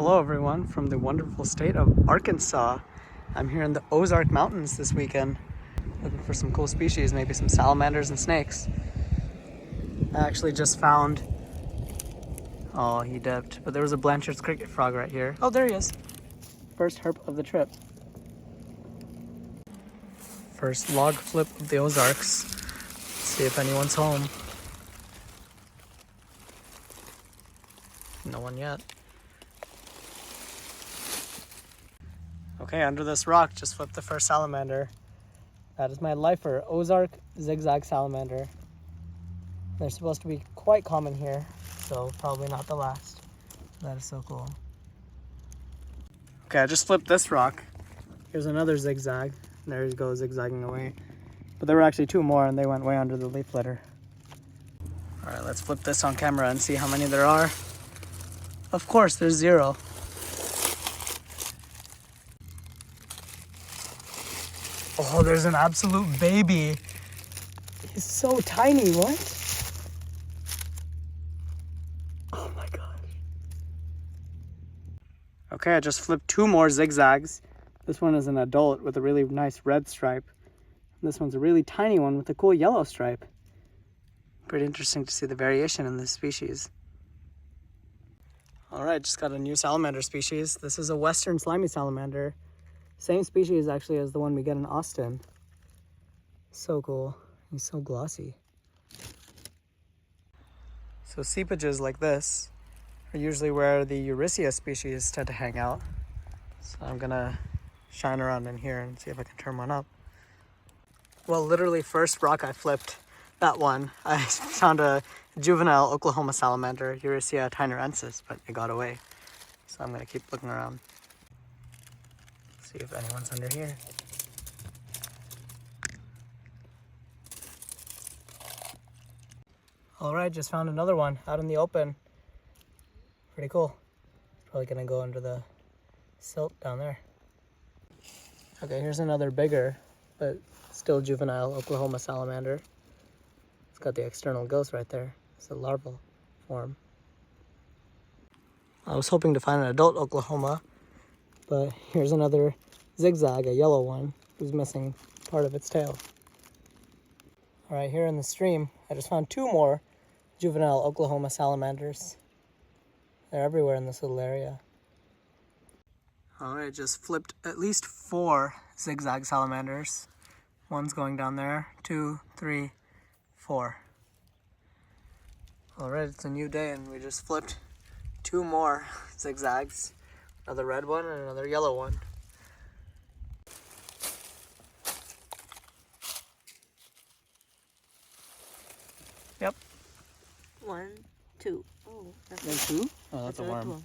Hello everyone from the wonderful state of Arkansas. I'm here in the Ozark Mountains this weekend looking for some cool species, maybe some salamanders and snakes. I actually just found, oh he dipped, but there was a Blanchard's cricket frog right here. Oh, there he is. First herp of the trip. First log flip of the Ozarks. Let's see if anyone's home. No one yet. Okay, under this rock, just flipped the first salamander. That is my lifer, Ozark zigzag salamander. They're supposed to be quite common here, so probably not the last. That is so cool. Okay, I just flipped this rock. Here's another zigzag. There he goes, zigzagging away. But there were actually two more, and they went way under the leaf litter. All right, let's flip this on camera and see how many there are. Of course, there's 0. Oh, there's an absolute baby. He's so tiny, what? Oh my gosh. Okay, I just flipped 2 more zigzags. This one is an adult with a really nice red stripe. This one's a really tiny one with a cool yellow stripe. Pretty interesting to see the variation in this species. All right, just got a new salamander species. This is a western slimy salamander. Same species actually as the one we get in Austin. So cool. He's so glossy. So seepages like this are usually where the Eurycia species tend to hang out. So I'm gonna shine around in here and see if I can turn one up. Well, literally first rock I flipped, that one, I found a juvenile Oklahoma salamander, Eurycia tynerensis, but it got away. So I'm gonna keep looking around. See if anyone's under here. All right, just found another one out in the open. Pretty cool. Probably gonna go under the silt down there. Okay, here's another bigger, but still juvenile Oklahoma salamander. It's got the external gills right there. It's a larval form. I was hoping to find an adult Oklahoma, but here's another zigzag, a yellow one, who's missing part of its tail. All right, here in the stream, I just found 2 more juvenile Oklahoma salamanders. They're everywhere in this little area. All right, just flipped at least 4 zigzag salamanders. One's going down there, 2, 3, 4. All right, it's a new day and we just flipped 2 more zigzags. Another red one and another yellow one. Yep. 1, 2. Oh, that's There's 2? Oh, that's a worm. One.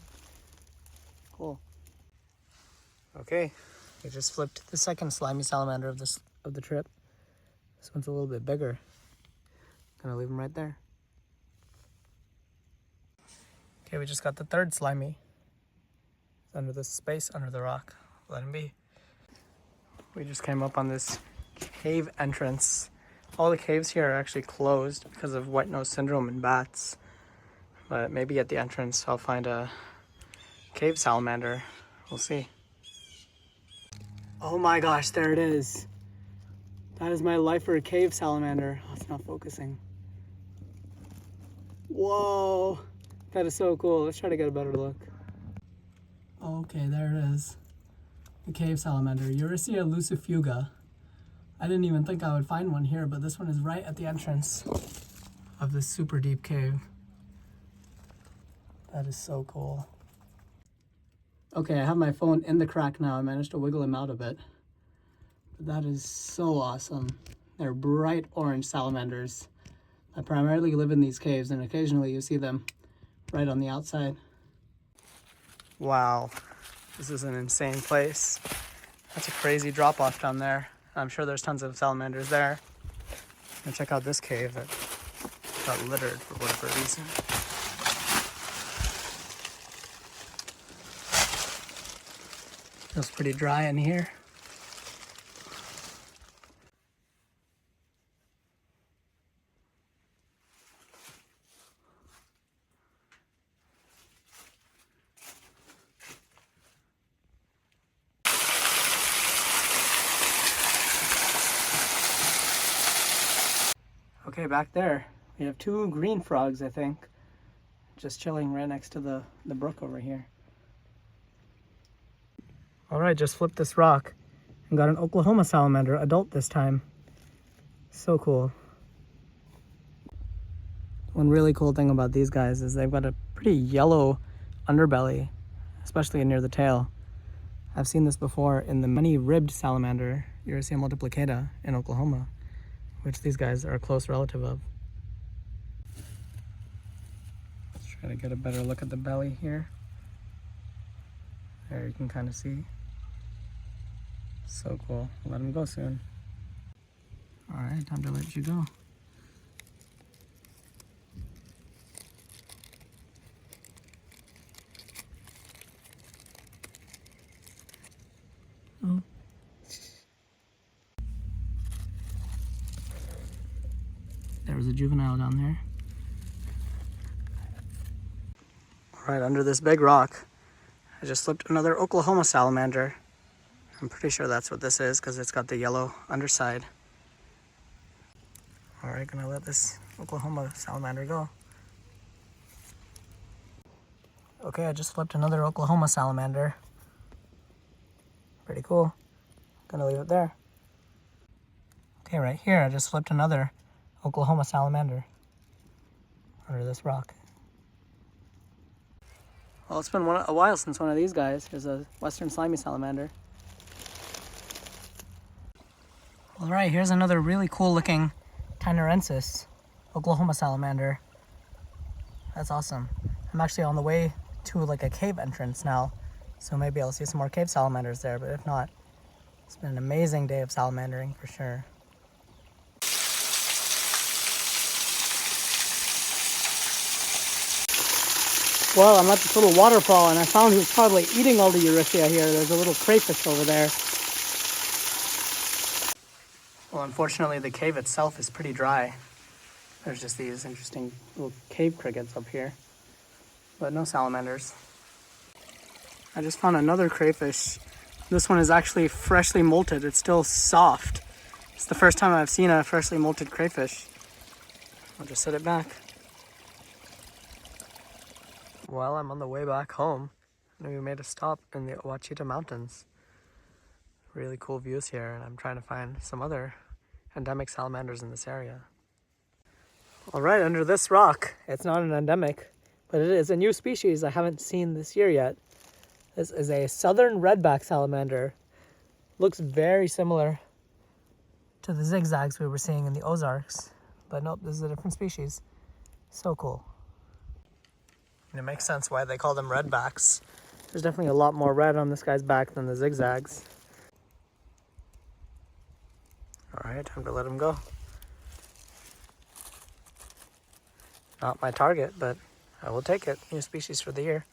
Cool. Okay, we just flipped the second slimy salamander of the trip. This one's a little bit bigger. Gonna leave him right there. Okay, we just got the third slimy. It's under this space under the rock. Let him be. We just came up on this cave entrance. All the caves here are actually closed because of white nose syndrome in bats. But maybe at the entrance I'll find a cave salamander. We'll see. Oh my gosh, there it is. That is my lifer cave salamander. Oh, it's not focusing. Whoa, that is so cool. Let's try to get a better look. Okay, there it is. The cave salamander, Eurycia lucifuga. I didn't even think I would find one here, but this one is right at the entrance of this super deep cave. That is so cool. Okay, I have my phone in the crack now. I managed to wiggle him out of it. But that is so awesome. They're bright orange salamanders. I primarily live in these caves, and occasionally you see them right on the outside. Wow, this is an insane place. That's a crazy drop-off down there. I'm sure there's tons of salamanders there. And check out this cave that got littered for whatever reason. Feels pretty dry in here. Okay, back there, we have two green frogs, I think, just chilling right next to the brook over here. All right, just flipped this rock and got an Oklahoma salamander, adult this time. So cool. One really cool thing about these guys is they've got a pretty yellow underbelly, especially near the tail. I've seen this before in the many-ribbed salamander, Uracea multiplicata, in Oklahoma, which these guys are a close relative of. Let's try to get a better look at the belly here. There you can kind of see. So cool. Let him go soon. All right, time to let you go. Oh. There was a juvenile down there. All right, under this big rock, I just slipped another Oklahoma salamander. I'm pretty sure that's what this is because it's got the yellow underside. All right, gonna let this Oklahoma salamander go. Okay, I just flipped another Oklahoma salamander. Pretty cool. Gonna leave it there. Okay, right here, I just flipped another Oklahoma salamander under this rock. Well, it's been a while since one of these guys. Here's a western slimy salamander. All right, here's another really cool looking Tynerensis Oklahoma salamander. That's awesome. I'm actually on the way to like a cave entrance now, so maybe I'll see some more cave salamanders there, but if not, it's been an amazing day of salamandering for sure. Well, I'm at this little waterfall and I found who's probably eating all the Uracea here. There's a little crayfish over there. Well, unfortunately, the cave itself is pretty dry. There's just these interesting little cave crickets up here, but no salamanders. I just found another crayfish. This one is actually freshly molted. It's still soft. It's the first time I've seen a freshly molted crayfish. I'll just set it back. Well, I'm on the way back home, and we made a stop in the Ouachita Mountains. Really cool views here, and I'm trying to find some other endemic salamanders in this area. All right, under this rock, it's not an endemic, but it is a new species I haven't seen this year yet. This is a southern redback salamander. Looks very similar to the zigzags we were seeing in the Ozarks, but nope, this is a different species. So cool. And it makes sense why they call them redbacks. There's definitely a lot more red on this guy's back than the zigzags. All right, time to let him go. Not my target, but I will take it. New species for the year.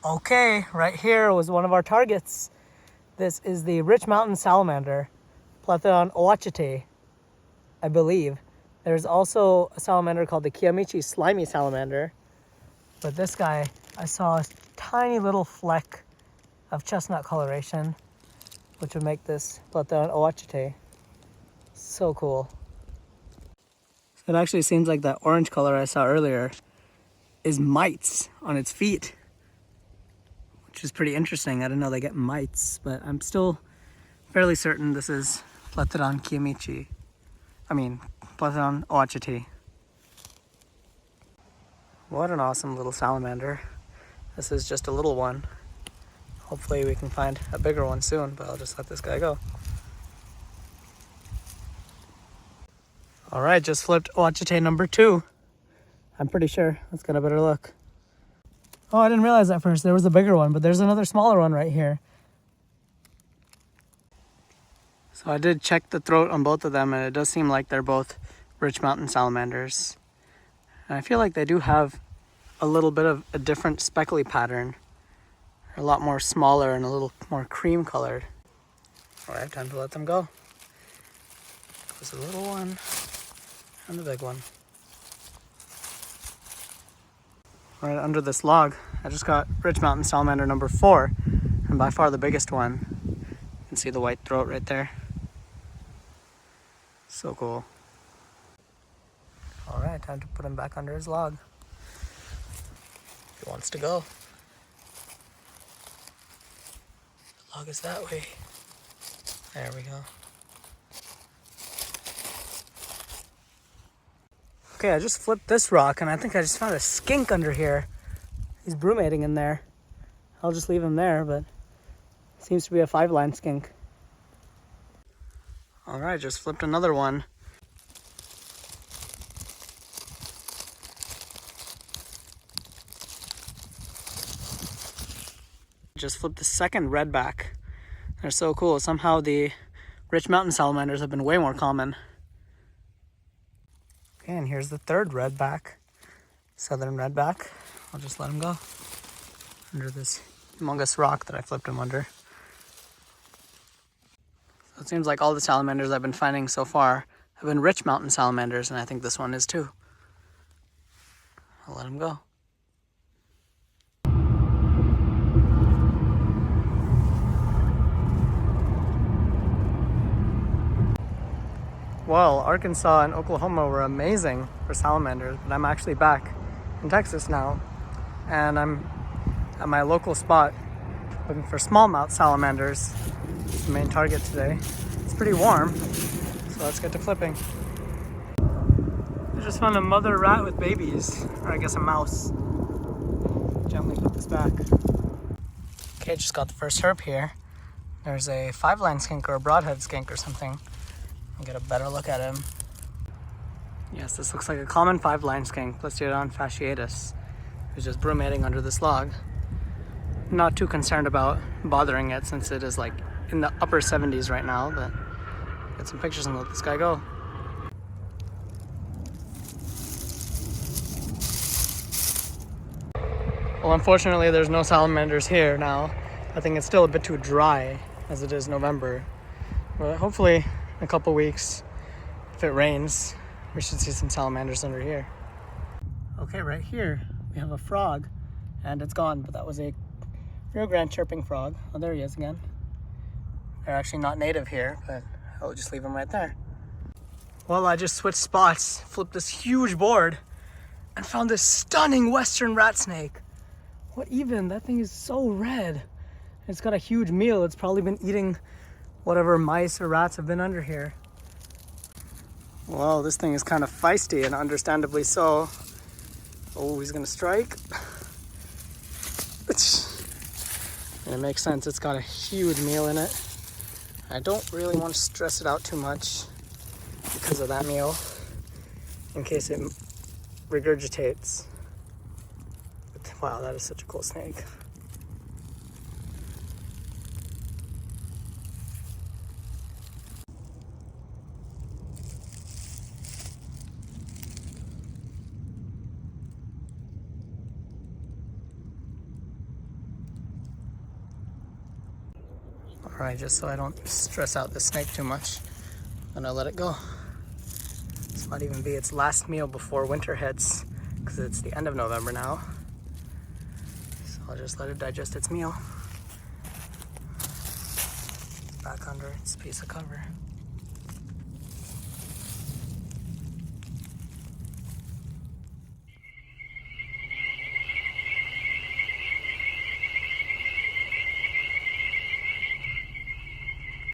Okay, right here was one of our targets. This is the Rich Mountain salamander, Plethodon ouachitae, I believe. There's also a salamander called the Kiamichi slimy salamander. But this guy, I saw a tiny little fleck of chestnut coloration, which would make this Plethodon ouachitae. So cool. It actually seems like that orange color I saw earlier is mites on its feet, which is pretty interesting. I didn't know they get mites, but I'm still fairly certain this is Plethodon Kiamichi. Plethodon ouachitae. What an awesome little salamander. This is just a little one. Hopefully we can find a bigger one soon, but I'll just let this guy go. All right, just flipped ouachitae number 2. I'm pretty sure. Let's get a better look. Oh, I didn't realize at first there was a bigger one, but there's another smaller one right here. So I did check the throat on both of them, and it does seem like they're both Rich Mountain salamanders. And I feel like they do have a little bit of a different speckly pattern. They're a lot more smaller and a little more cream colored. All right, time to let them go. There's a little one and a big one. All right, under this log, I just got Rich Mountain salamander number 4, and by far the biggest one. You can see the white throat right there. So cool. All right, time to put him back under his log. He wants to go. The log is that way. There we go. Okay, I just flipped this rock and I think I just found a skink under here. He's brumating in there. I'll just leave him there, but it seems to be a 5-line skink. All right, just flipped another one. Just flipped the second redback. They're so cool. Somehow the rich mountain salamanders have been way more common. Okay, and here's the third redback, southern redback. I'll just let him go under this humongous rock that I flipped him under. So it seems like all the salamanders I've been finding so far have been rich mountain salamanders, and I think this one is too. I'll let him go. Well, Arkansas and Oklahoma were amazing for salamanders, but I'm actually back in Texas now, and I'm at my local spot looking for smallmouth salamanders, the main target today. It's pretty warm, so let's get to flipping. I just found a mother rat with babies, or I guess a mouse. Gently put this back. Okay, just got the first herp here. There's a 5-line skink or a broadhead skink or something. I'll get a better look at him. Yes, this looks like a common 5-line skink, Ouachita fasciatus, who's just brumating under this log. Not too concerned about bothering it since it is like in the upper 70s right now, but get some pictures and let this guy go. Well, unfortunately, there's no salamanders here now. I think it's still a bit too dry as it is November, but hopefully in a couple weeks, if it rains, we should see some salamanders under here. Okay, right here we have a frog, and it's gone, but that was a Rio Grande chirping frog. Oh, there he is again. They're actually not native here, but I'll just leave him right there. Well, I just switched spots, flipped this huge board, and found this stunning western rat snake. What even? That thing is so red. It's got a huge meal. It's probably been eating whatever mice or rats have been under here. Well, this thing is kind of feisty, and understandably so. Oh, he's gonna strike. And it makes sense, it's got a huge meal in it. I don't really want to stress it out too much because of that meal, in case it regurgitates. But, wow, that is such a cool snake. Alright, just so I don't stress out the snake too much, I'm gonna let it go. This might even be its last meal before winter hits, because it's the end of November now. So I'll just let it digest its meal. Back under its piece of cover.